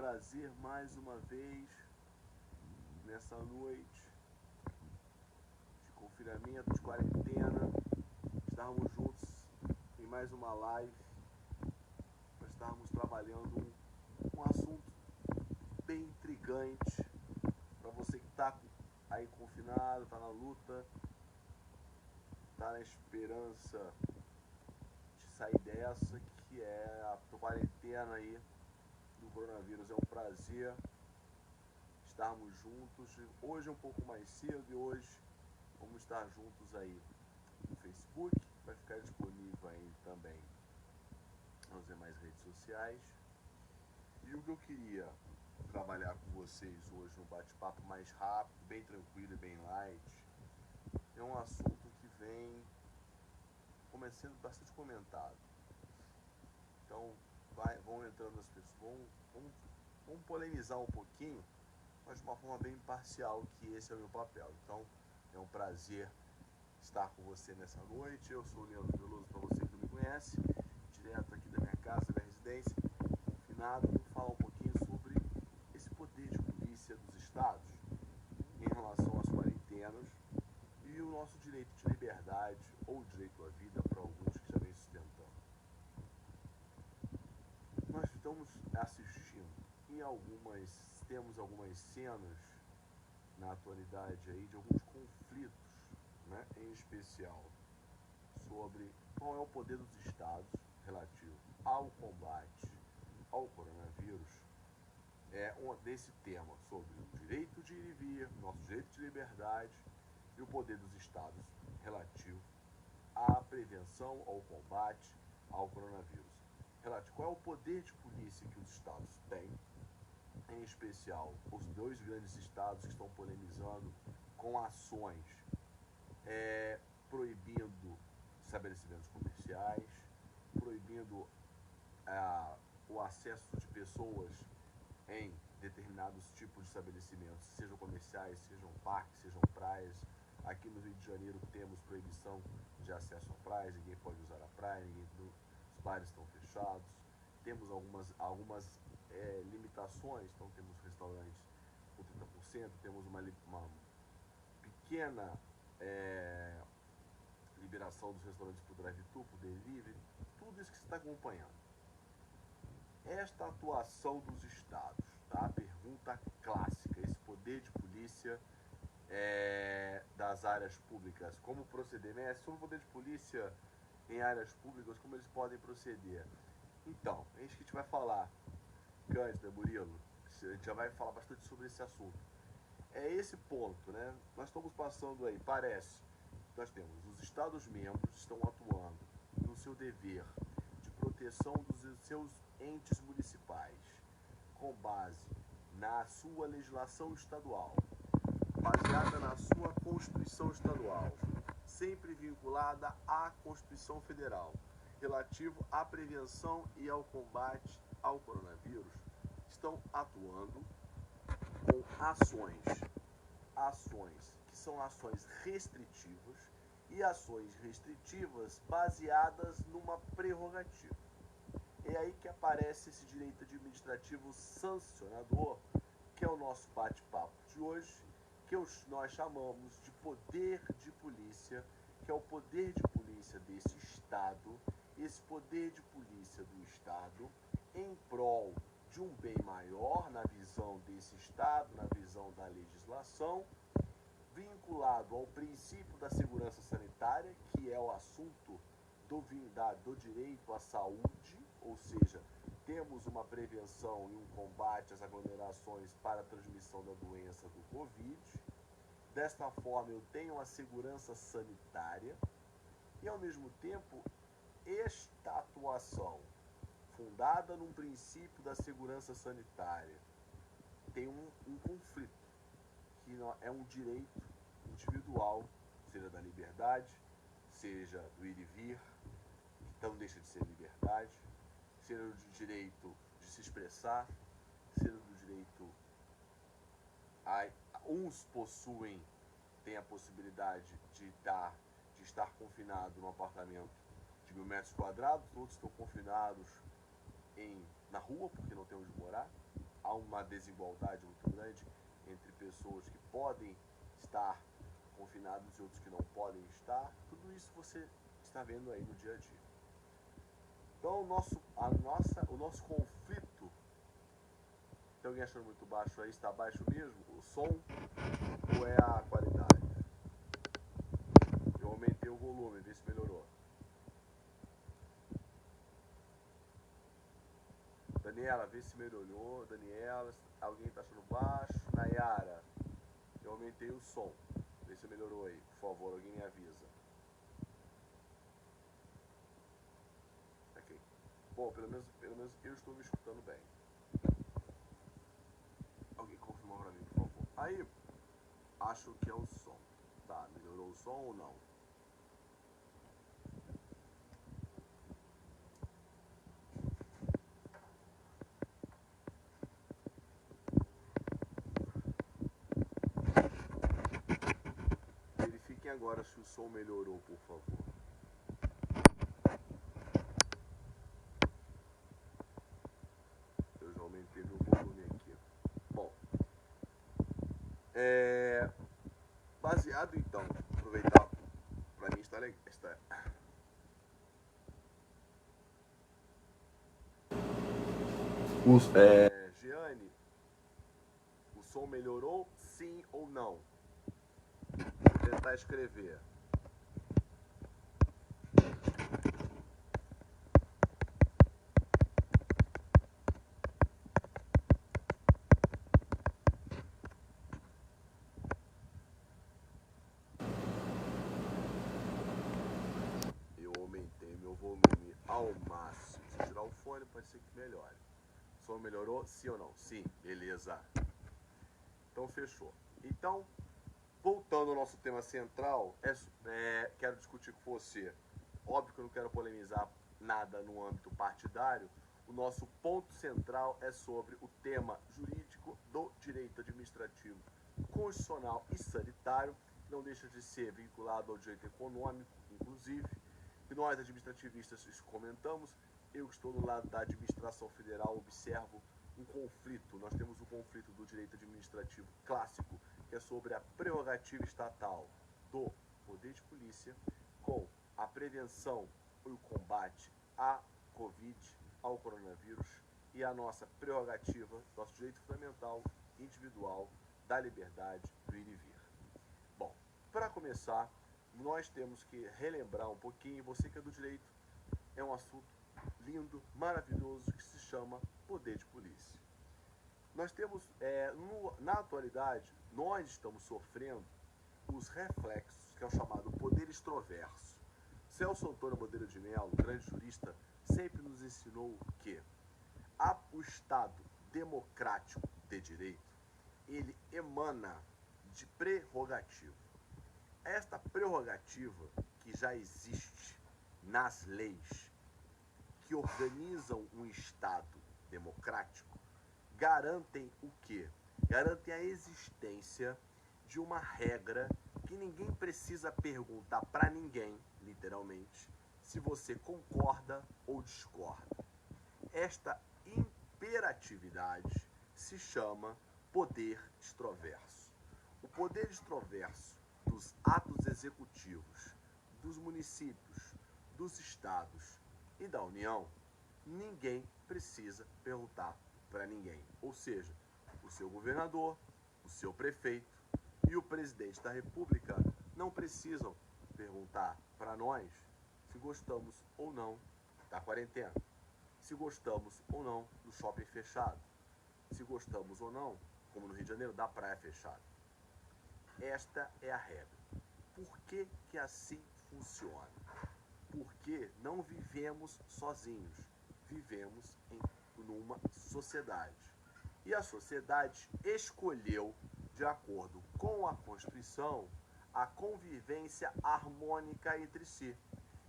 prazer mais uma vez nessa noite de confinamento, de quarentena, estarmos juntos em mais uma live para estarmos trabalhando um assunto bem intrigante para você que está aí confinado, está na luta, está na esperança de sair dessa, que é a quarentena aí do coronavírus. É um prazer estarmos juntos. Hoje é um pouco mais cedo e hoje vamos estar juntos aí no Facebook, vai ficar disponível aí também nas demais redes sociais. E o que eu queria trabalhar com vocês hoje, um bate-papo mais rápido, bem tranquilo e bem light, é um assunto que vem sendo bastante comentado. Então vão entrando as pessoas, vamos polemizar um pouquinho, mas de uma forma bem imparcial, que esse é o meu papel. Então é um prazer estar com você nessa noite. Eu sou o Leandro Veloso, para você que não me conhece, direto aqui da minha casa, da minha residência, confinado. Vou falar um pouquinho sobre esse poder de polícia dos estados em relação às quarentenas e o nosso direito de liberdade ou direito à vida para alguns que já vem sustentando. Nós estamos assistindo temos algumas cenas na atualidade aí de alguns conflitos, né, em especial sobre qual é o poder dos estados relativo ao combate ao coronavírus, desse tema sobre o direito de ir e vir, nosso direito de liberdade e o poder dos estados relativo à prevenção, ao combate ao coronavírus. Qual é o poder de polícia que os estados têm, em especial os dois grandes estados que estão polemizando com ações proibindo estabelecimentos comerciais, proibindo o acesso de pessoas em determinados tipos de estabelecimentos, sejam comerciais, sejam parques, sejam praias. Aqui no Rio de Janeiro temos proibição de acesso a praias, ninguém pode usar a praia, os bares estão fechados. Temos algumas limitações, então temos restaurantes com 30%, temos uma pequena liberação dos restaurantes por drive-thru, por delivery, tudo isso que você está acompanhando. Esta atuação dos estados, tá? A pergunta clássica, esse poder de polícia das áreas públicas, como proceder? Sobre o poder de polícia em áreas públicas, como eles podem proceder? Então, é isso que a gente vai falar, Cândida, Murilo, a gente já vai falar bastante sobre esse assunto. É esse ponto, né? Nós estamos passando aí, nós temos os Estados-membros estão atuando no seu dever de proteção dos seus entes municipais, com base na sua legislação estadual, baseada na sua Constituição estadual, sempre vinculada à Constituição Federal, relativo à prevenção e ao combate ao coronavírus, estão atuando com ações que são ações restritivas e ações restritivas baseadas numa prerrogativa. É aí que aparece esse direito administrativo sancionador, que é o nosso bate-papo de hoje, que nós chamamos de poder de polícia, que é o poder de polícia desse Estado, esse poder de polícia do Estado em prol de um bem maior na visão desse Estado, na visão da legislação, vinculado ao princípio da segurança sanitária, que é o assunto do direito à saúde, ou seja, temos uma prevenção e um combate às aglomerações para a transmissão da doença do Covid. Desta forma, eu tenho a segurança sanitária e, ao mesmo tempo, esta atuação, fundada num princípio da segurança sanitária, tem um conflito, que é um direito individual, seja da liberdade, seja do ir e vir, que então deixa de ser liberdade, seja do direito de se expressar, seja do direito uns têm a possibilidade de estar confinado num apartamento de 1.000 metros quadrados, outros estão confinados na rua porque não tem onde morar. há uma desigualdade muito grande entre pessoas que podem estar confinados e outros que não podem estar. Tudo isso você está vendo aí no dia a dia. Então o nosso conflito, tem alguém achando muito baixo aí? Está baixo mesmo? O som ou é a qualidade? Eu aumentei o volume, vê se melhorou. Daniela, vê se melhorou. Daniela, alguém está achando baixo? Nayara, eu aumentei o som. Vê se melhorou aí, por favor, alguém me avisa. Ok. Bom, pelo menos eu estou me escutando bem. Alguém confirma pra mim, por favor. Aí, acho que é o som. Tá, melhorou o som ou não? Verifiquem agora se o som melhorou, por favor. Eu já aumentei meu volume aqui. Bom, baseado então, aproveitar, pra mim está legal. Giane, o som melhorou, sim ou não? Vou tentar escrever. Eu aumentei meu volume ao máximo. Se tirar o fone, pode ser que melhore. O som melhorou, sim ou não? Sim, beleza. Então fechou. Então, voltando ao nosso tema central, quero discutir com você. Óbvio que eu não quero polemizar nada no âmbito partidário. O nosso ponto central é sobre o tema jurídico do direito administrativo, constitucional e sanitário, que não deixa de ser vinculado ao direito econômico, inclusive. E nós, administrativistas, isso comentamos. Eu que estou do lado da administração federal, observo um conflito. Nós temos o conflito do direito administrativo clássico, que é sobre a prerrogativa estatal do poder de polícia com a prevenção e o combate à Covid, ao coronavírus, e a nossa prerrogativa, nosso direito fundamental, individual, da liberdade do ir e vir. Bom, para começar, nós temos que relembrar um pouquinho, você que é do direito, é um assunto lindo, maravilhoso, que se chama poder de polícia. Nós temos, na atualidade, nós estamos sofrendo os reflexos, que é o chamado poder extroverso. Celso Antônio Botelho de Mello, grande jurista, sempre nos ensinou que o Estado democrático de direito, ele emana de prerrogativa. Esta prerrogativa que já existe nas leis que organizam um Estado democrático garantem o quê? Garantem a existência de uma regra que ninguém precisa perguntar para ninguém, literalmente, se você concorda ou discorda. Esta imperatividade se chama poder extroverso. O poder extroverso dos atos executivos, dos municípios, dos estados e da União, ninguém precisa perguntar para ninguém. Ou seja, o seu governador, o seu prefeito e o presidente da República não precisam perguntar para nós se gostamos ou não da quarentena, se gostamos ou não do shopping fechado, se gostamos ou não, como no Rio de Janeiro, da praia fechada. Esta é a regra. Por que que assim funciona? Porque não vivemos sozinhos, vivemos numa sociedade. E a sociedade escolheu, de acordo com a Constituição, a convivência harmônica entre si.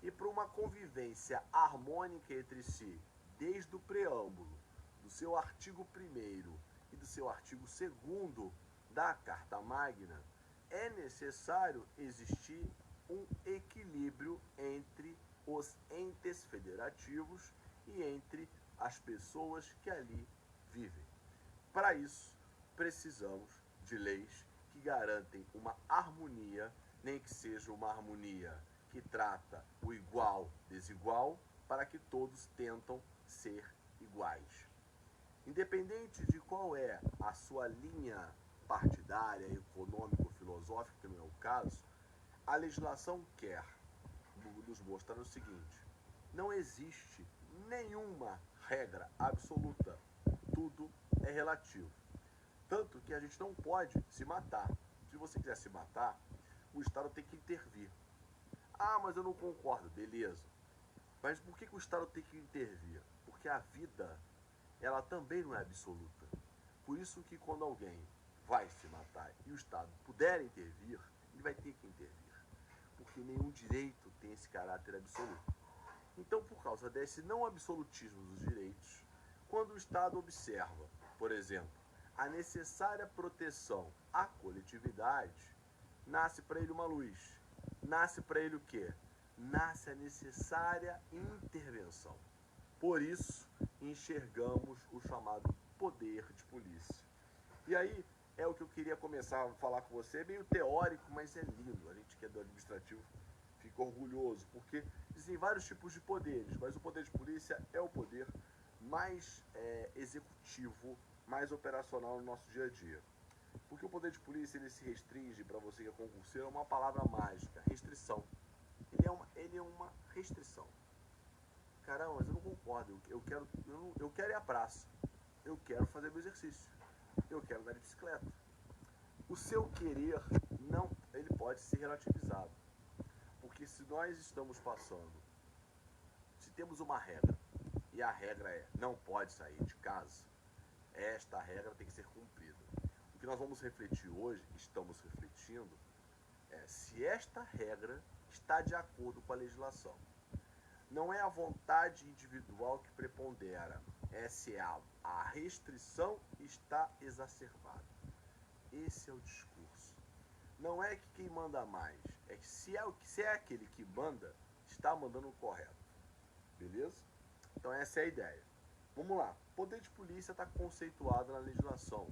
E para uma convivência harmônica entre si, desde o preâmbulo do seu artigo 1º e do seu artigo 2º da Carta Magna, é necessário existir um equilíbrio entre os entes federativos e entre as pessoas que ali vivem. Para isso, precisamos de leis que garantem uma harmonia, nem que seja uma harmonia que trata o igual desigual, para que todos tentam ser iguais. Independente de qual é a sua linha partidária, econômico-filosófica, que não é o caso, a legislação quer nos mostrar o seguinte: não existe nenhuma regra absoluta, tudo é relativo. Tanto que a gente não pode se matar. Se você quiser se matar, o Estado tem que intervir. Ah, mas eu não concordo, beleza. Mas por que o Estado tem que intervir? Porque a vida, ela também não é absoluta. Por isso que quando alguém vai se matar e o Estado puder intervir, ele vai ter que intervir. Porque nenhum direito tem esse caráter absoluto. Então, por causa desse não absolutismo dos direitos, quando o Estado observa, por exemplo, a necessária proteção à coletividade, nasce para ele uma luz. Nasce para ele o quê? Nasce a necessária intervenção. Por isso, enxergamos o chamado poder de polícia. E aí, é o que eu queria começar a falar com você, é meio teórico, mas é lindo. A gente que é do administrativo fica orgulhoso, porque existem vários tipos de poderes, mas o poder de polícia é o poder mais executivo, mais operacional no nosso dia a dia. Porque o poder de polícia, ele se restringe, para você que é concurseiro, a uma palavra mágica: restrição. Ele é uma restrição. Caramba, mas eu não concordo, eu quero ir à praça, eu quero fazer meu exercício, eu quero andar de bicicleta. O seu querer, não, ele pode ser relativizado. Porque se nós estamos passando, se temos uma regra, e a regra é não pode sair de casa, esta regra tem que ser cumprida. O que nós vamos refletir hoje, estamos refletindo, é se esta regra está de acordo com a legislação. Não é a vontade individual que prepondera, é se a restrição está exacerbada. Esse é o discurso. Não é que quem manda mais, é que se é aquele que manda, está mandando o correto. Beleza? Então essa é a ideia. Vamos lá. Poder de polícia está conceituado na legislação.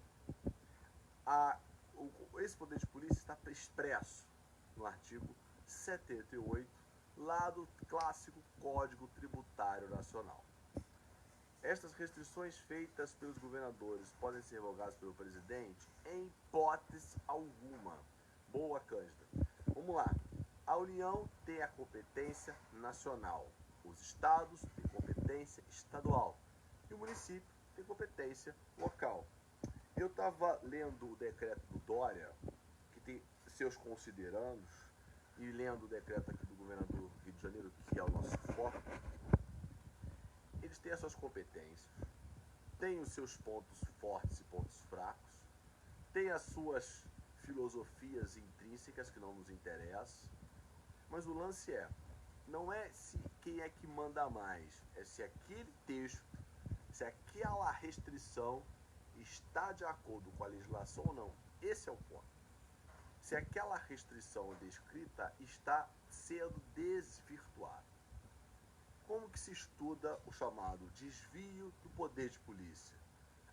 Esse poder de polícia está expresso no artigo 78, lá do clássico Código Tributário Nacional. Estas restrições feitas pelos governadores podem ser revogadas pelo presidente em hipótese alguma. Boa, Cândida. Vamos lá. A União tem a competência nacional. Os estados têm competência estadual. E o município tem competência local. Eu estava lendo o decreto do Dória, que tem seus considerandos, e lendo o decreto aqui do governador do Rio de Janeiro, que é o nosso foco. Eles têm as suas competências, têm os seus pontos fortes e pontos fracos, têm as suas filosofias intrínsecas que não nos interessam, mas o lance não é se quem é que manda mais, é se aquele texto, se aquela restrição está de acordo com a legislação ou não. Esse é o ponto. Se aquela restrição descrita está sendo desvirtuada. Como que se estuda o chamado desvio do poder de polícia?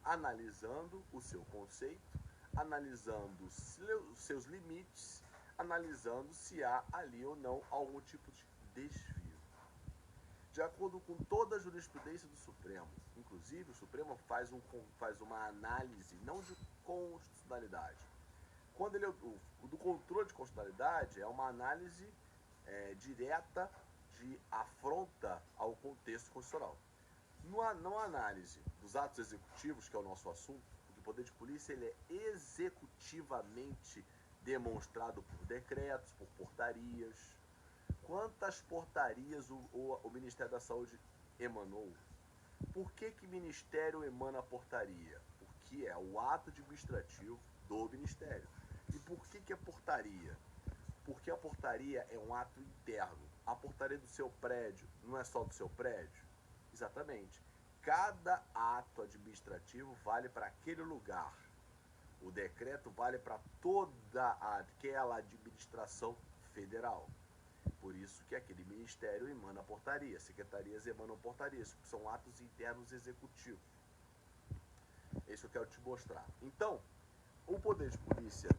Analisando o seu conceito, analisando os seus limites, analisando se há ali ou não algum tipo de desvio. De acordo com toda a jurisprudência do Supremo, inclusive o Supremo faz uma análise não de constitucionalidade. Quando ele do controle de constitucionalidade é uma análise direta de afronta ao contexto constitucional. Na análise dos atos executivos, que é o nosso assunto, porque o poder de polícia ele é executivamente demonstrado por decretos, por portarias. Quantas portarias o Ministério da Saúde emanou? Por que o Ministério emana a portaria? Porque é o ato administrativo do Ministério. E por que é portaria? Porque a portaria é um ato interno. A portaria do seu prédio não é só do seu prédio? Exatamente. Cada ato administrativo vale para aquele lugar. O decreto vale para toda aquela administração federal. Por isso que aquele ministério emana portaria, secretarias emanam portarias, são atos internos executivos. É isso que eu quero te mostrar. Então, o poder de polícia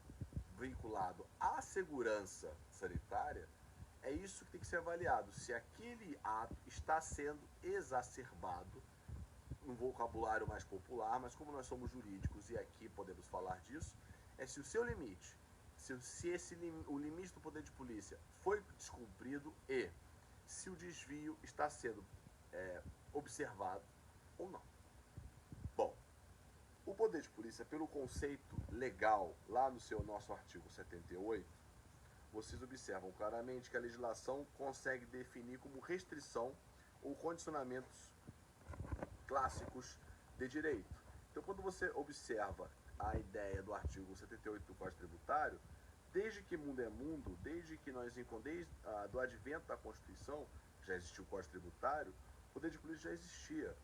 vinculado à segurança sanitária, é isso que tem que ser avaliado. Se aquele ato está sendo exacerbado, num vocabulário mais popular, mas como nós somos jurídicos e aqui podemos falar disso, é se o seu limite, o limite do poder de polícia foi descumprido e se o desvio está sendo observado ou não. Bom, o poder de polícia, pelo conceito legal, lá no nosso artigo 78, vocês observam claramente que a legislação consegue definir como restrição ou condicionamentos clássicos de direito. Então, quando você observa a ideia do artigo 78 do Código Tributário, desde que mundo é mundo, desde do advento da Constituição, já existiu o Código Tributário, o poder de polícia já existia.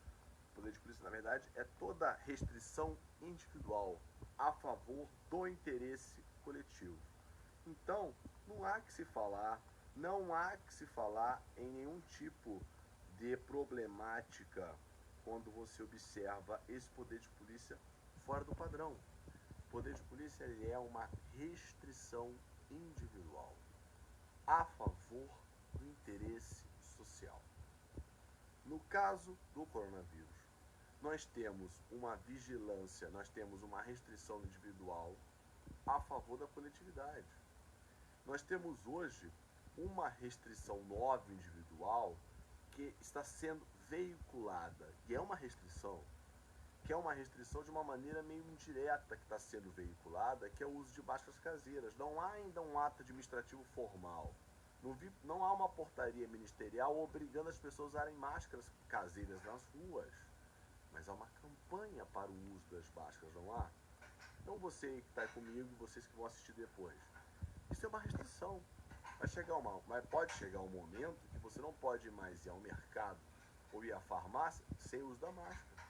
O poder de polícia, na verdade, é toda restrição individual a favor do interesse coletivo. Então, não há que se falar em nenhum tipo de problemática quando você observa esse poder de polícia fora do padrão. O poder de polícia é uma restrição individual a favor do interesse social. No caso do coronavírus, nós temos uma vigilância, nós temos uma restrição individual a favor da coletividade. Nós temos hoje uma restrição nova individual que está sendo veiculada, e é uma restrição de uma maneira meio indireta que está sendo veiculada, que é o uso de máscaras caseiras. Não há ainda um ato administrativo formal. Não há uma portaria ministerial obrigando as pessoas a usarem máscaras caseiras nas ruas. Mas há uma campanha para o uso das máscaras, não há? Então você que está comigo e vocês que vão assistir depois. Isso é uma restrição. Mas pode chegar um momento que você não pode mais ir ao mercado ou ir à farmácia sem uso da máscara.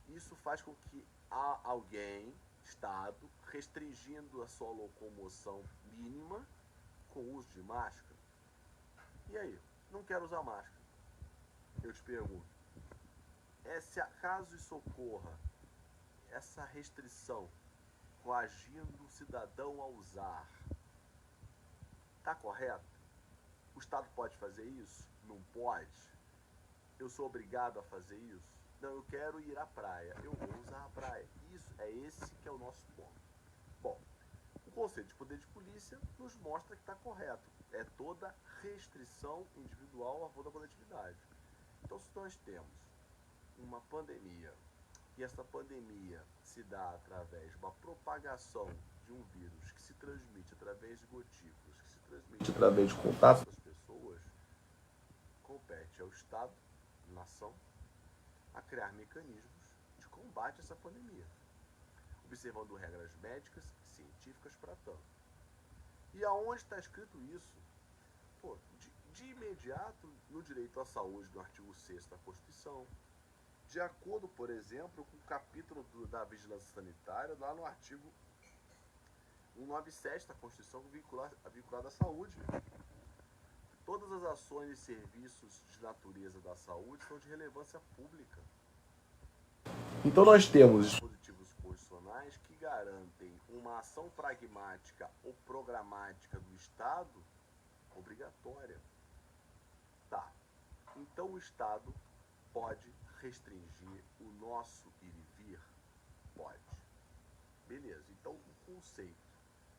Isso faz com que alguém, Estado, restringindo a sua locomoção mínima com o uso de máscara. E aí? Não quero usar máscara. Eu te pergunto, se acaso isso ocorra, essa restrição coagindo o cidadão a usar, está correto? O Estado pode fazer isso? Não pode? Eu sou obrigado a fazer isso? Não, eu quero ir à praia, eu vou usar a praia. Esse que é o nosso ponto. Bom, o conceito de poder de polícia nos mostra que está correto. É toda restrição individual a favor da coletividade. Então, se nós temos uma pandemia, e essa pandemia se dá através de uma propagação de um vírus que se transmite através de gotículas, que se transmite através de contato das pessoas, compete ao Estado, nação, a criar mecanismos de combate a essa pandemia, observando regras médicas e científicas para tanto. E aonde está escrito isso? De imediato, no direito à saúde, no artigo 6º da Constituição, de acordo, por exemplo, com o capítulo da vigilância sanitária, lá no artigo 197 da Constituição, vinculado à saúde. Todas as ações e serviços de natureza da saúde são de relevância pública. Então nós temos dispositivos constitucionais que garantem uma ação pragmática ou programática do Estado obrigatória. Tá. Então o Estado pode restringir o nosso ir e vir? Pode. Beleza. Então o conceito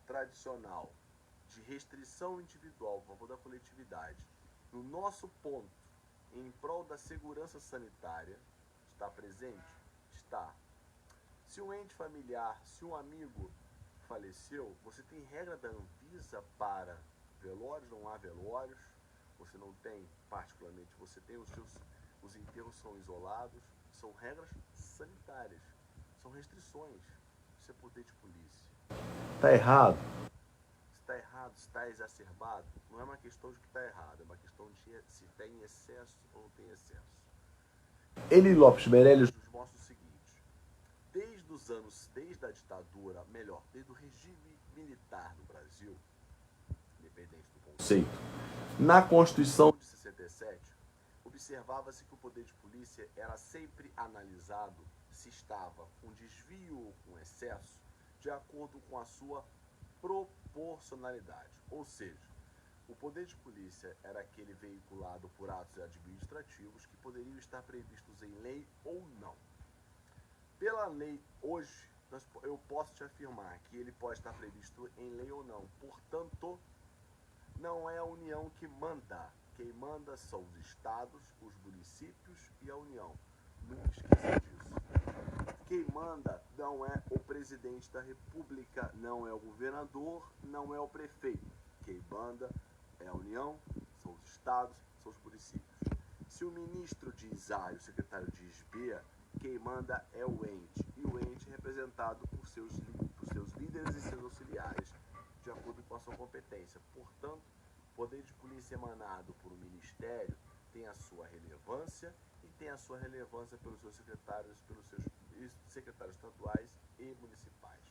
tradicional de restrição individual a favor da coletividade, no nosso ponto, em prol da segurança sanitária, está presente? Está. Se um ente familiar, se um amigo faleceu, você tem regra da Anvisa para velórios, não há velórios, você não tem, particularmente, você tem os enterros são isolados, são regras sanitárias, são restrições, isso é poder de polícia. Está errado? Está errado, está exacerbado, não é uma questão de que está errado, é uma questão de se tem excesso ou não tem excesso. Eli Lopes Meirelles nos mostra o seguinte: desde a ditadura, desde o regime militar no Brasil, independente do conceito, na Constituição de 67, observava-se que o poder de polícia era sempre analisado, se estava com desvio ou com excesso de acordo com a sua proporcionalidade. Ou seja, o poder de polícia era aquele veiculado por atos administrativos que poderiam estar previstos em lei ou não. Pela lei, hoje, eu posso te afirmar que ele pode estar previsto em lei ou não. Portanto, não é a União que manda. Quem manda são os estados, os municípios e a União. Nunca esqueça disso. Quem manda não é o presidente da República, não é o governador, não é o prefeito. Quem manda é a União, são os estados, são os municípios. Se o ministro diz A e o secretário diz B, quem manda é o ente. E o ente é representado por seus líderes e seus auxiliares, de acordo com a sua competência. Portanto, o poder de polícia emanado por um ministério tem a sua relevância e tem a sua relevância pelos seus secretários, pelos seus secretários estaduais e municipais.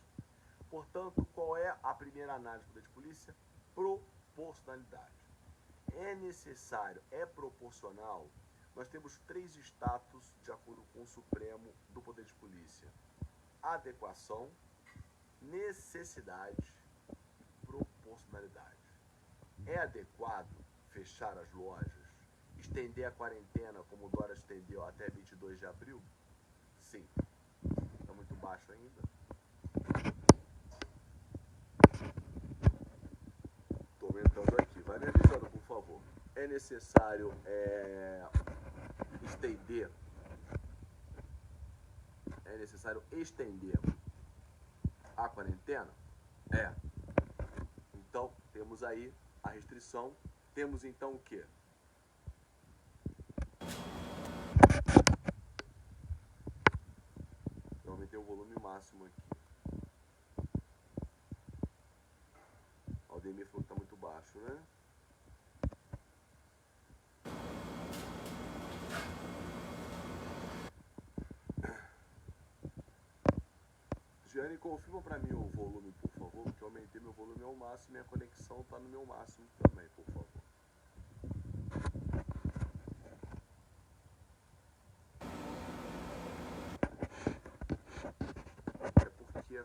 Portanto, qual é a primeira análise do poder de polícia? Proporcionalidade. É necessário, é proporcional. Nós temos 3 status de acordo com o Supremo do poder de polícia: adequação, necessidade e proporcionalidade. É adequado fechar as lojas, estender a quarentena como o Dória estendeu até 22 de abril? Sim. Está muito baixo ainda. Estou aumentando aqui. Vai me avisando, por favor. É necessário estender a quarentena? É. Então, temos aí a restrição. Temos então o quê? Eu aumentei o volume máximo aqui. O Aldemir falou que está muito baixo, né? Giane, confirma para mim o volume, por favor, porque eu aumentei meu volume ao máximo e minha conexão está no meu máximo também, por favor. É porque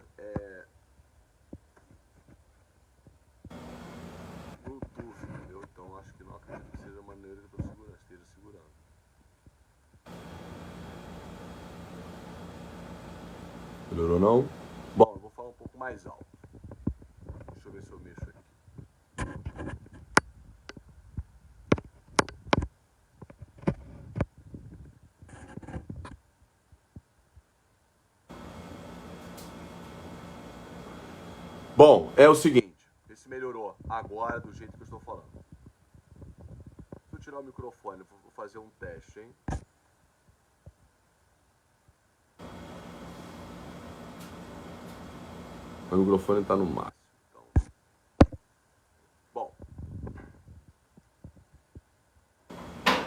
Bluetooth, entendeu? Então acho que não acredito que seja a maneira que eu esteja segurando. Melhorou não? Bom, eu vou falar um pouco mais alto. Deixa eu ver se eu mexo aqui. Bom, é o seguinte. Vê se melhorou agora do jeito que eu estou falando. Deixa eu tirar o microfone, vou fazer um teste, hein? O microfone está no máximo. Então.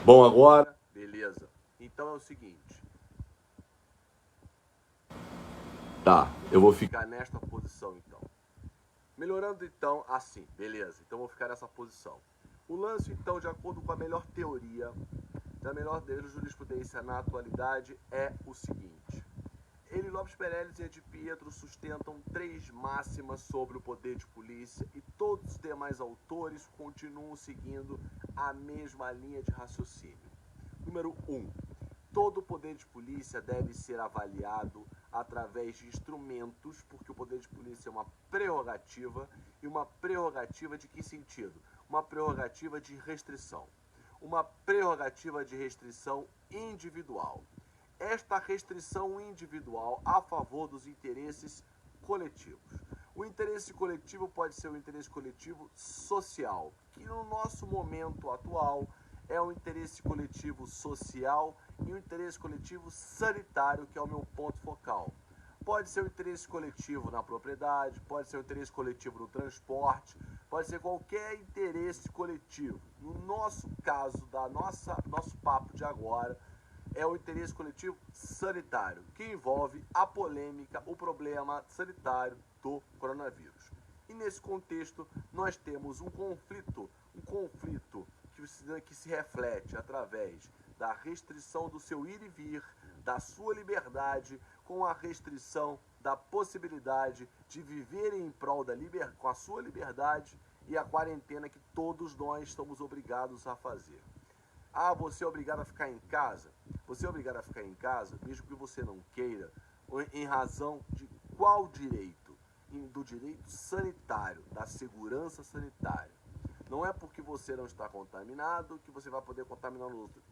Bom, agora, beleza. Então é o seguinte. Tá, eu vou ficar nesta posição então. Melhorando então assim, beleza. Então eu vou ficar nessa posição. O lance então, de acordo com a melhor teoria, da melhor jurisprudência na atualidade, é o seguinte. Ele, Lopes Pereles e Ed Pietro sustentam 3 máximas sobre o poder de polícia e todos os demais autores continuam seguindo a mesma linha de raciocínio. Número 1. Todo poder de polícia deve ser avaliado através de instrumentos, porque o poder de polícia é uma prerrogativa, e uma prerrogativa de que sentido? Uma prerrogativa de restrição. Uma prerrogativa de restrição individual. Esta restrição individual a favor dos interesses coletivos. O interesse coletivo pode ser um interesse coletivo social, que no nosso momento atual é um interesse coletivo social e um interesse coletivo sanitário, que é o meu ponto focal. Pode ser um interesse coletivo na propriedade, pode ser um interesse coletivo no transporte, pode ser qualquer interesse coletivo. No nosso caso, nosso papo de agora, é o interesse coletivo sanitário, que envolve a polêmica, o problema sanitário do coronavírus. E nesse contexto, nós temos um conflito que se reflete através da restrição do seu ir e vir, da sua liberdade com a restrição da possibilidade de viverem em prol com a sua liberdade e a quarentena que todos nós estamos obrigados a fazer. Ah, você é obrigado a ficar em casa? Você é obrigado a ficar em casa, mesmo que você não queira, em razão de qual direito? Do direito sanitário, da segurança sanitária. Não é porque você não está contaminado que você vai poder contaminar o outro.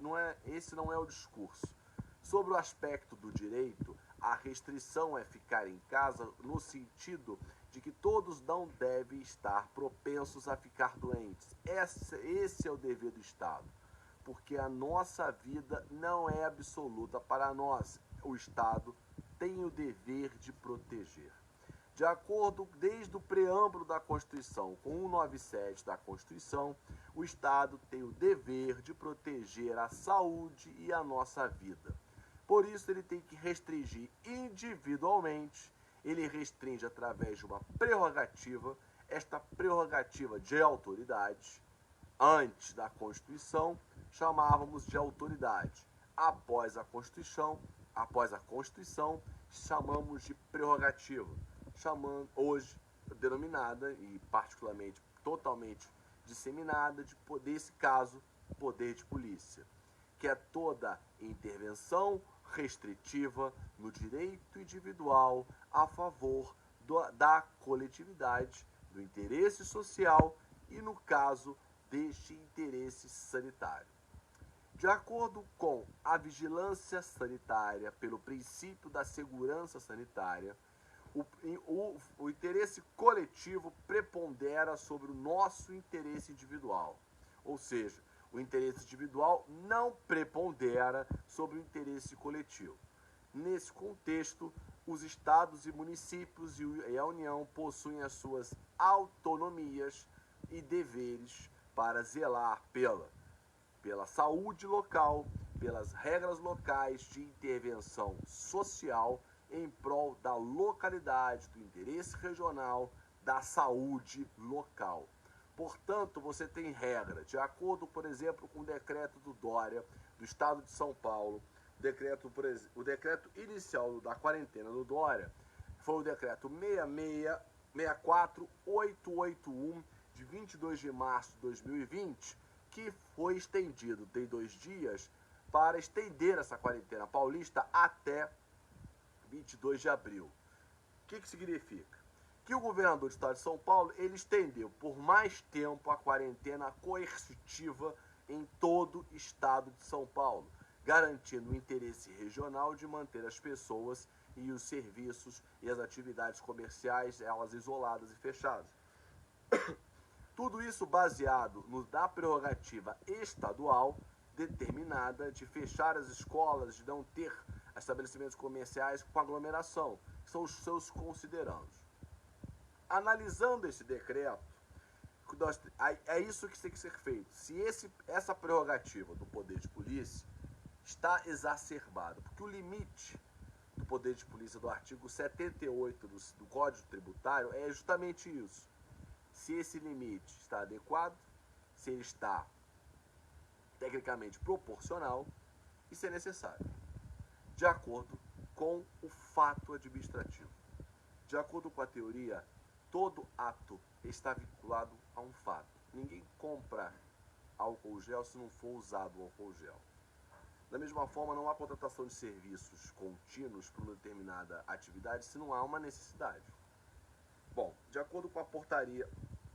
Esse não é o discurso. Sobre o aspecto do direito, a restrição é ficar em casa no sentido de que todos não devem estar propensos a ficar doentes. Esse é o dever do Estado, porque a nossa vida não é absoluta para nós. O Estado tem o dever de proteger. De acordo, desde o preâmbulo da Constituição, com 197 da Constituição, o Estado tem o dever de proteger a saúde e a nossa vida. Por isso, ele tem que restringir individualmente, ele restringe através de uma prerrogativa, esta prerrogativa de autoridade. Antes da Constituição, chamávamos de autoridade. Após a Constituição, chamamos de prerrogativa, hoje denominada e particularmente totalmente disseminada desse caso, poder de polícia, que é toda intervenção restritiva no direito individual a favor da coletividade, do interesse social e, no caso, deste interesse sanitário. De acordo com a vigilância sanitária, pelo princípio da segurança sanitária, o interesse coletivo prepondera sobre o nosso interesse individual. Ou seja, o interesse individual não prepondera sobre o interesse coletivo. Nesse contexto, os estados e municípios e a União possuem as suas autonomias e deveres para zelar pela saúde local, pelas regras locais de intervenção social em prol da localidade, do interesse regional, da saúde local. Portanto, você tem regra, de acordo, por exemplo, com o decreto do Dória, do Estado de São Paulo, o decreto inicial da quarentena do Dória foi o decreto 64881, de 22 de março de 2020, que foi estendido, tem 2 dias, para estender essa quarentena paulista até 22 de abril. O que significa? Que o governador do estado de São Paulo, ele estendeu por mais tempo a quarentena coercitiva em todo o estado de São Paulo, garantindo o interesse regional de manter as pessoas e os serviços e as atividades comerciais, elas isoladas e fechadas. Tudo isso baseado na prerrogativa estadual determinada de fechar as escolas, de não ter estabelecimentos comerciais com aglomeração, que são os seus considerandos. Analisando esse decreto, é isso que tem que ser feito. Se essa prerrogativa do poder de polícia está exacerbada, porque o limite do poder de polícia do artigo 78 do Código Tributário é justamente isso. Se esse limite está adequado, se ele está tecnicamente proporcional e se é necessário, de acordo com o fato administrativo. De acordo com a teoria, todo ato está vinculado a um fato. Ninguém compra álcool gel se não for usado o álcool gel. Da mesma forma, não há contratação de serviços contínuos para uma determinada atividade se não há uma necessidade. Bom, de acordo com a portaria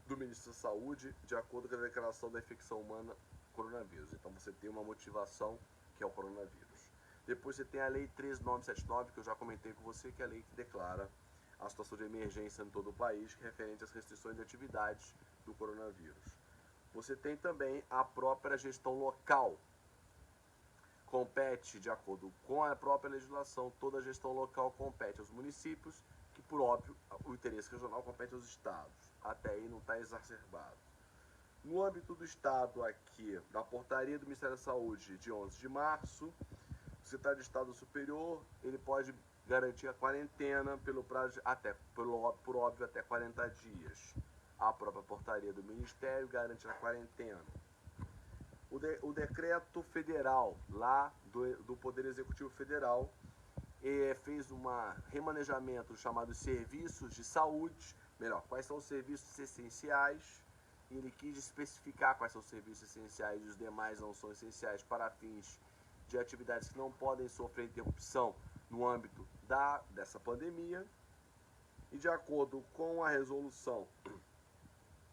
do Ministro da Saúde, de acordo com a declaração da infecção humana coronavírus. Então você tem uma motivação que é o coronavírus. Depois você tem a Lei 13979, que eu já comentei com você, que é a lei que declara a situação de emergência em todo o país, referente às restrições de atividades do coronavírus. Você tem também a própria gestão local. Compete, de acordo com a própria legislação, toda a gestão local compete aos municípios, que, por óbvio, o interesse regional compete aos estados. Até aí não está exacerbado. No âmbito do Estado aqui, da portaria do Ministério da Saúde de 11 de março, o secretário de Estado Superior, ele pode garantir a quarentena pelo prazo por óbvio, até 40 dias. A própria portaria do Ministério garante a quarentena. o decreto federal lá do Poder Executivo Federal fez um remanejamento chamado serviços de saúde, melhor, quais são os serviços essenciais, e ele quis especificar quais são os serviços essenciais e os demais não são essenciais para fins de atividades que não podem sofrer interrupção no âmbito dessa pandemia. E de acordo com a resolução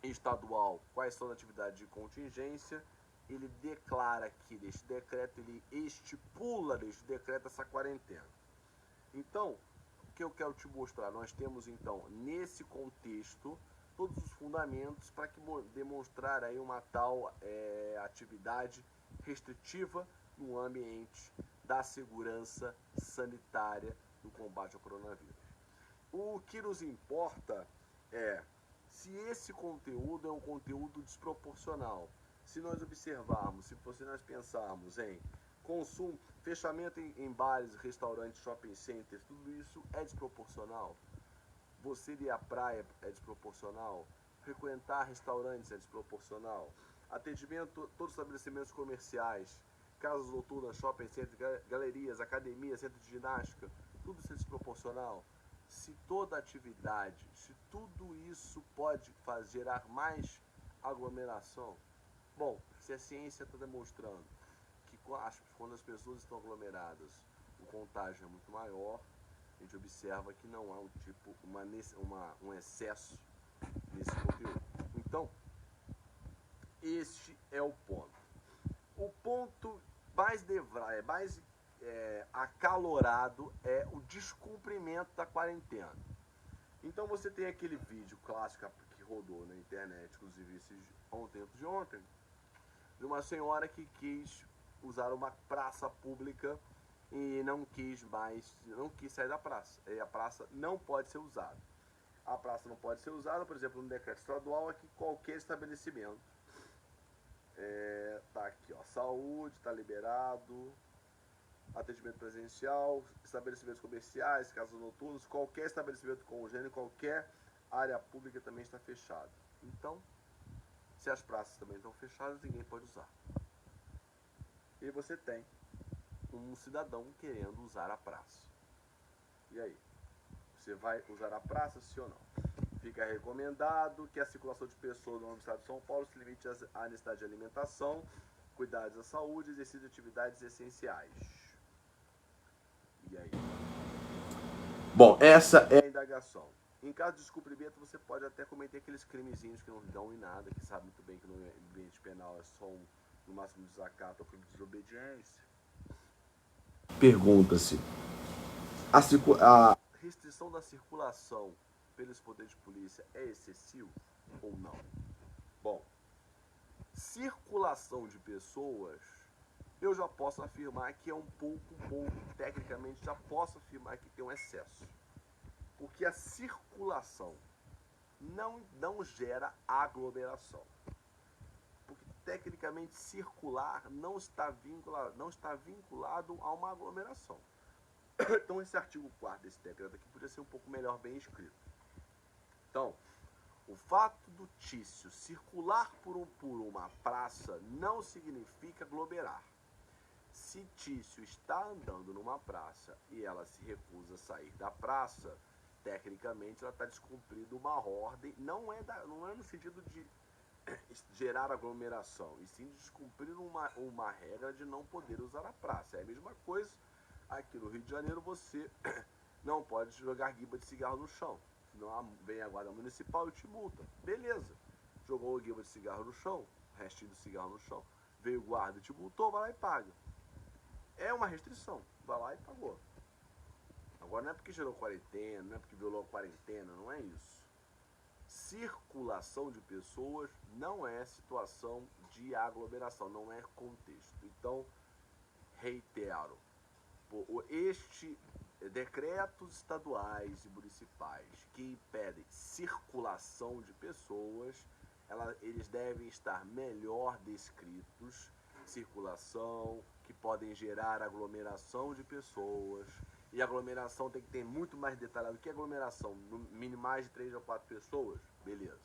estadual, quais são as atividades de contingência, ele declara aqui deste decreto, ele estipula deste decreto essa quarentena. Então, o que eu quero te mostrar, nós temos então, nesse contexto, todos os fundamentos para demonstrar aí uma tal atividade restritiva no ambiente da segurança sanitária no combate ao coronavírus. O que nos importa é se esse conteúdo é um conteúdo desproporcional. Se nós observarmos, se nós pensarmos em consumo, fechamento em bares, restaurantes, shopping centers, tudo isso é desproporcional. Você ir à praia é desproporcional. Frequentar restaurantes é desproporcional. Atendimento a todos os estabelecimentos comerciais, casas noturnas, shopping centers, galerias, academias, centro de ginástica, tudo isso é desproporcional. Se toda atividade, se tudo isso pode gerar mais aglomeração, bom, se a ciência está demonstrando que quando as pessoas estão aglomeradas, o contágio é muito maior, a gente observa que não há um excesso nesse conteúdo. Então, este é o ponto. O ponto mais acalorado é o descumprimento da quarentena. Então você tem aquele vídeo clássico que rodou na internet, inclusive antes de ontem, de uma senhora que quis usar uma praça pública e não quis sair da praça. E a praça não pode ser usada. A praça não pode ser usada, por exemplo, no decreto estadual, é que qualquer estabelecimento tá aqui, ó, saúde, tá liberado, atendimento presencial, estabelecimentos comerciais, casas noturnas, qualquer estabelecimento congênero, qualquer área pública também está fechado. Então, se as praças também estão fechadas, ninguém pode usar. E você tem um cidadão querendo usar a praça. E aí? Você vai usar a praça, sim ou não? Fica recomendado que a circulação de pessoas no estado de São Paulo se limite à necessidade de alimentação, cuidados da saúde e exercício de atividades essenciais. E aí? Bom, essa é a indagação. Em caso de descumprimento, você pode até cometer aqueles crimezinhos que não dão em nada, que sabe muito bem que no ambiente penal é só no máximo desacato ou crime de desobediência. Pergunta-se, a restrição da circulação pelos poderes de polícia é excessivo ou não? Bom, circulação de pessoas, eu já posso afirmar que é um pouco, tecnicamente já posso afirmar que tem um excesso. Porque a circulação não gera aglomeração. Porque tecnicamente circular não está vinculado a uma aglomeração. Então esse artigo 4º desse decreto aqui podia ser um pouco melhor bem escrito. Então, o fato do Tício circular por uma praça não significa aglomerar. Se Tício está andando numa praça e ela se recusa a sair da praça, tecnicamente ela está descumprindo uma ordem, não é no sentido de gerar aglomeração, e sim de descumprir uma regra de não poder usar a praça. É a mesma coisa, aqui no Rio de Janeiro você não pode jogar guimba de cigarro no chão, senão vem a guarda municipal e te multa. Beleza, jogou a guimba de cigarro no chão, restinho do cigarro no chão, veio o guarda e te multou, vai lá e paga. É uma restrição, vai lá e pagou. Agora não é porque gerou quarentena, não é porque violou a quarentena, não é isso. Circulação de pessoas não é situação de aglomeração, não é contexto. Então, reitero, decretos estaduais e municipais que impedem circulação de pessoas, eles devem estar melhor descritos. Circulação, que podem gerar aglomeração de pessoas, e aglomeração tem que ter muito mais detalhado. O que é aglomeração? No mínimo mais de 3 ou 4 pessoas? Beleza.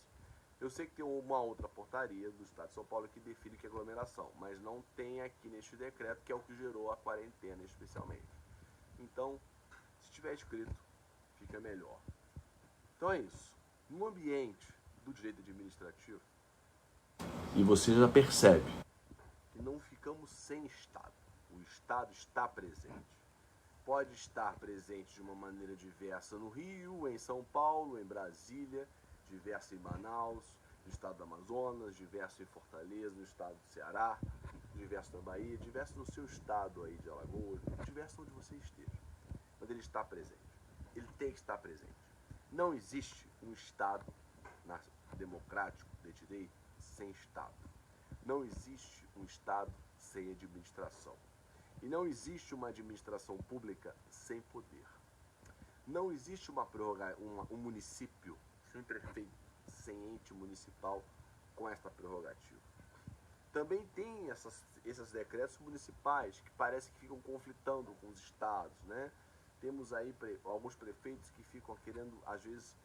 Eu sei que tem uma outra portaria do Estado de São Paulo que define que é aglomeração, mas não tem aqui neste decreto, que é o que gerou a quarentena especialmente. Então, se tiver escrito, fica melhor. Então é isso. No ambiente do direito administrativo, e você já percebe que não ficamos sem Estado. O Estado está presente. Pode estar presente de uma maneira diversa no Rio, em São Paulo, em Brasília, diverso em Manaus, no estado do Amazonas, diverso em Fortaleza, no estado do Ceará, diverso na Bahia, diverso no seu estado aí de Alagoas, diverso onde você esteja. Mas ele está presente. Ele tem que estar presente. Não existe um Estado democrático de direito sem Estado. Não existe um Estado sem administração. E não existe uma administração pública sem poder. Não existe um município sem prefeito, sem ente municipal com esta prerrogativa. Também tem esses decretos municipais que parece que ficam conflitando com os estados, né? Temos aí alguns prefeitos que ficam querendo, às vezes,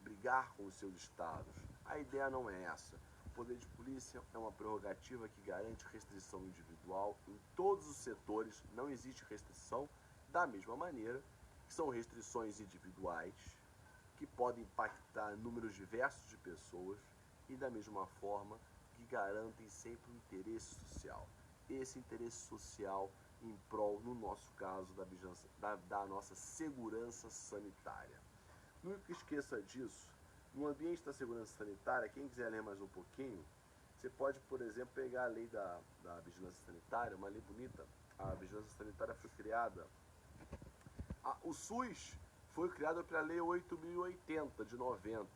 brigar com os seus estados. A ideia não é essa. O poder de polícia é uma prerrogativa que garante restrição individual em todos os setores. Não existe restrição da mesma maneira que são restrições individuais que podem impactar números diversos de pessoas e da mesma forma que garantem sempre o interesse social. Esse interesse social em prol, no nosso caso, da nossa segurança sanitária. Nunca esqueça disso. No ambiente da segurança sanitária, quem quiser ler mais um pouquinho, você pode, por exemplo, pegar a lei da vigilância sanitária, uma lei bonita. A vigilância sanitária foi criada... O SUS foi criado pela Lei 8.080, de 90.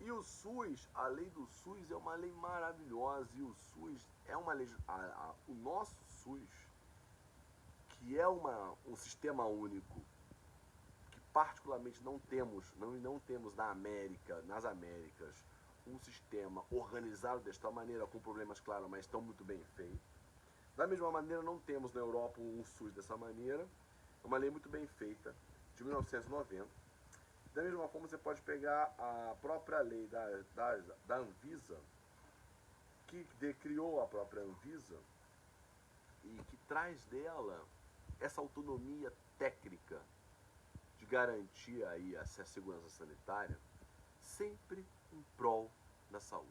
E o SUS, a lei do SUS é uma lei maravilhosa. E o SUS é uma lei... o nosso SUS, que é um sistema único, particularmente não temos nas Américas, um sistema organizado desta maneira, com problemas, claro, mas estão muito bem feitos. Da mesma maneira, não temos na Europa um SUS dessa maneira. É uma lei muito bem feita, de 1990. Da mesma forma, você pode pegar a própria lei da Anvisa, que criou a própria Anvisa, e que traz dela essa autonomia técnica de garantir aí a segurança sanitária, sempre em prol da saúde.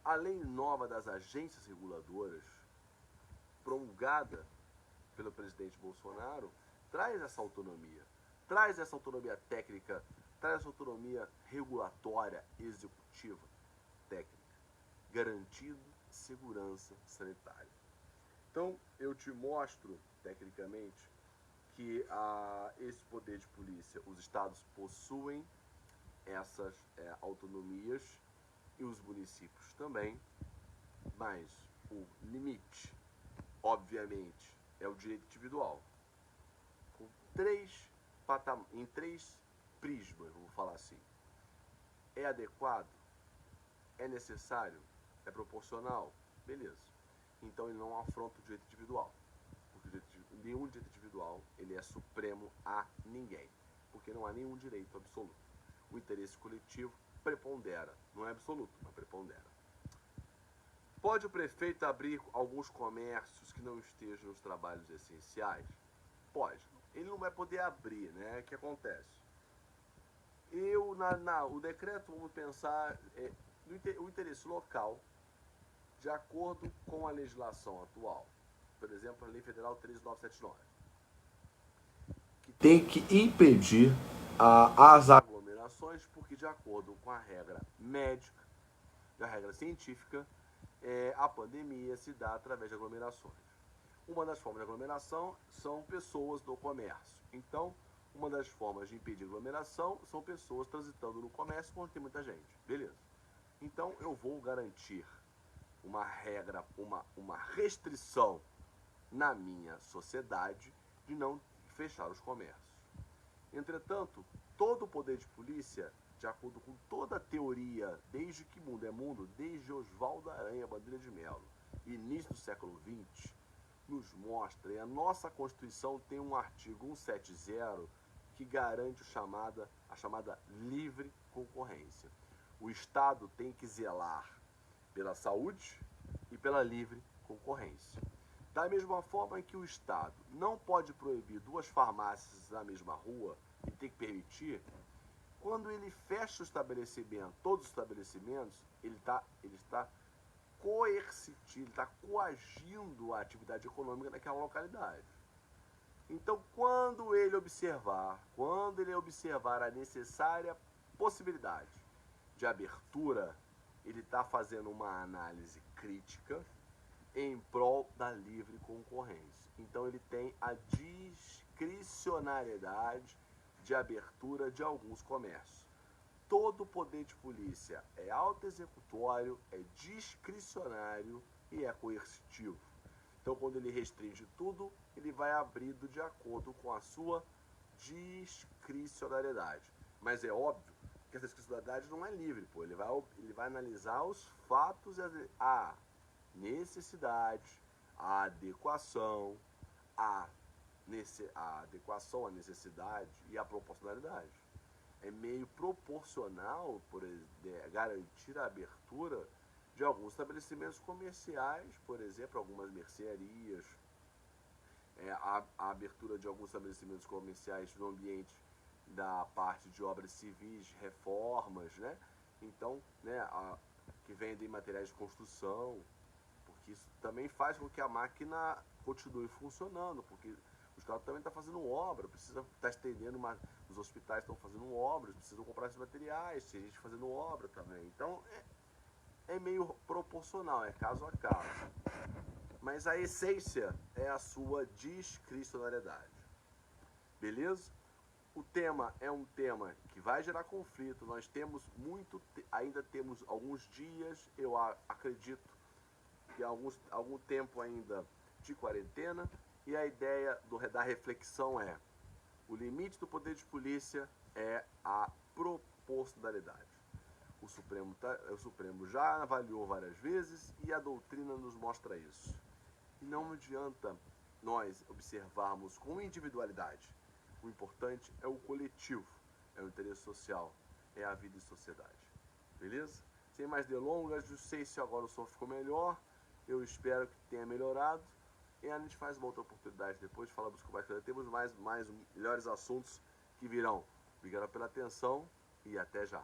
A lei nova das agências reguladoras, promulgada pelo presidente Bolsonaro, traz essa autonomia técnica, traz essa autonomia regulatória, executiva, técnica, garantindo segurança sanitária. Então, eu te mostro, tecnicamente, que esse poder de polícia, os estados possuem essas autonomias e os municípios também, mas o limite, obviamente, é o direito individual. Em três prismas, vamos falar assim. É adequado? É necessário? É proporcional? Beleza. Então ele não afronta o direito individual. Porque nenhum direito individual ele é supremo a ninguém. Porque não há nenhum direito absoluto. O interesse coletivo prepondera. Não é absoluto, mas prepondera. Pode o prefeito abrir alguns comércios que não estejam nos trabalhos essenciais? Pode. Ele não vai poder abrir, né? O que acontece? O decreto, vamos pensar, o interesse local, de acordo com a legislação atual. Por exemplo, a Lei Federal 13979, que tem que impedir as aglomerações, porque de acordo com a regra médica, a regra científica, a pandemia se dá através de aglomerações. Uma das formas de aglomeração são pessoas no comércio. Então, uma das formas de impedir aglomeração são pessoas transitando no comércio quando tem muita gente. Beleza. Então, eu vou garantir uma regra, uma restrição na minha sociedade de não fechar os comércios. Entretanto, todo o poder de polícia, de acordo com toda a teoria, desde que mundo é mundo, desde Oswaldo Aranha Bandeira de Melo, início do século XX, nos mostra, e a nossa Constituição tem um artigo 170 que garante a chamada livre concorrência. O Estado tem que zelar pela saúde e pela livre concorrência. Da mesma forma que o Estado não pode proibir duas farmácias na mesma rua e tem que permitir, quando ele fecha o estabelecimento, todos os estabelecimentos, ele está coercitivo, ele está coagindo a atividade econômica daquela localidade. Então, quando ele observar a necessária possibilidade de abertura, ele está fazendo uma análise crítica em prol da livre concorrência. Então, ele tem a discricionariedade de abertura de alguns comércios. Todo poder de polícia é auto-executório, é discricionário e é coercitivo. Então, quando ele restringe tudo, ele vai abrindo de acordo com a sua discricionariedade. Mas é óbvio que essa discricionariedade não é livre, pô. Ele vai analisar os fatos, a necessidade, a adequação, a necessidade e a proporcionalidade. É meio proporcional por garantir a abertura de alguns estabelecimentos comerciais, por exemplo, algumas mercearias, a abertura de alguns estabelecimentos comerciais no ambiente da parte de obras civis, reformas, né? Então, né, que vendem materiais de construção, porque isso também faz com que a máquina continue funcionando, porque o Estado também está fazendo obra, precisa estar estendendo, os hospitais estão fazendo obras, precisam comprar esses materiais, tem gente fazendo obra também. Então, é meio proporcional, é caso a caso. Mas a essência é a sua discricionariedade. Beleza? O tema é um tema que vai gerar conflito. Nós temos ainda temos alguns dias, eu acredito que algum tempo ainda de quarentena. E a ideia da reflexão é: o limite do poder de polícia é a proporcionalidade. O Supremo já avaliou várias vezes e a doutrina nos mostra isso. E não adianta nós observarmos com individualidade. O importante é o coletivo, é o interesse social, é a vida em sociedade. Beleza? Sem mais delongas, não sei se agora o som ficou melhor, eu espero que tenha melhorado. E a gente faz uma outra oportunidade depois, falamos com mais, temos mais melhores assuntos que virão. Obrigado pela atenção e até já.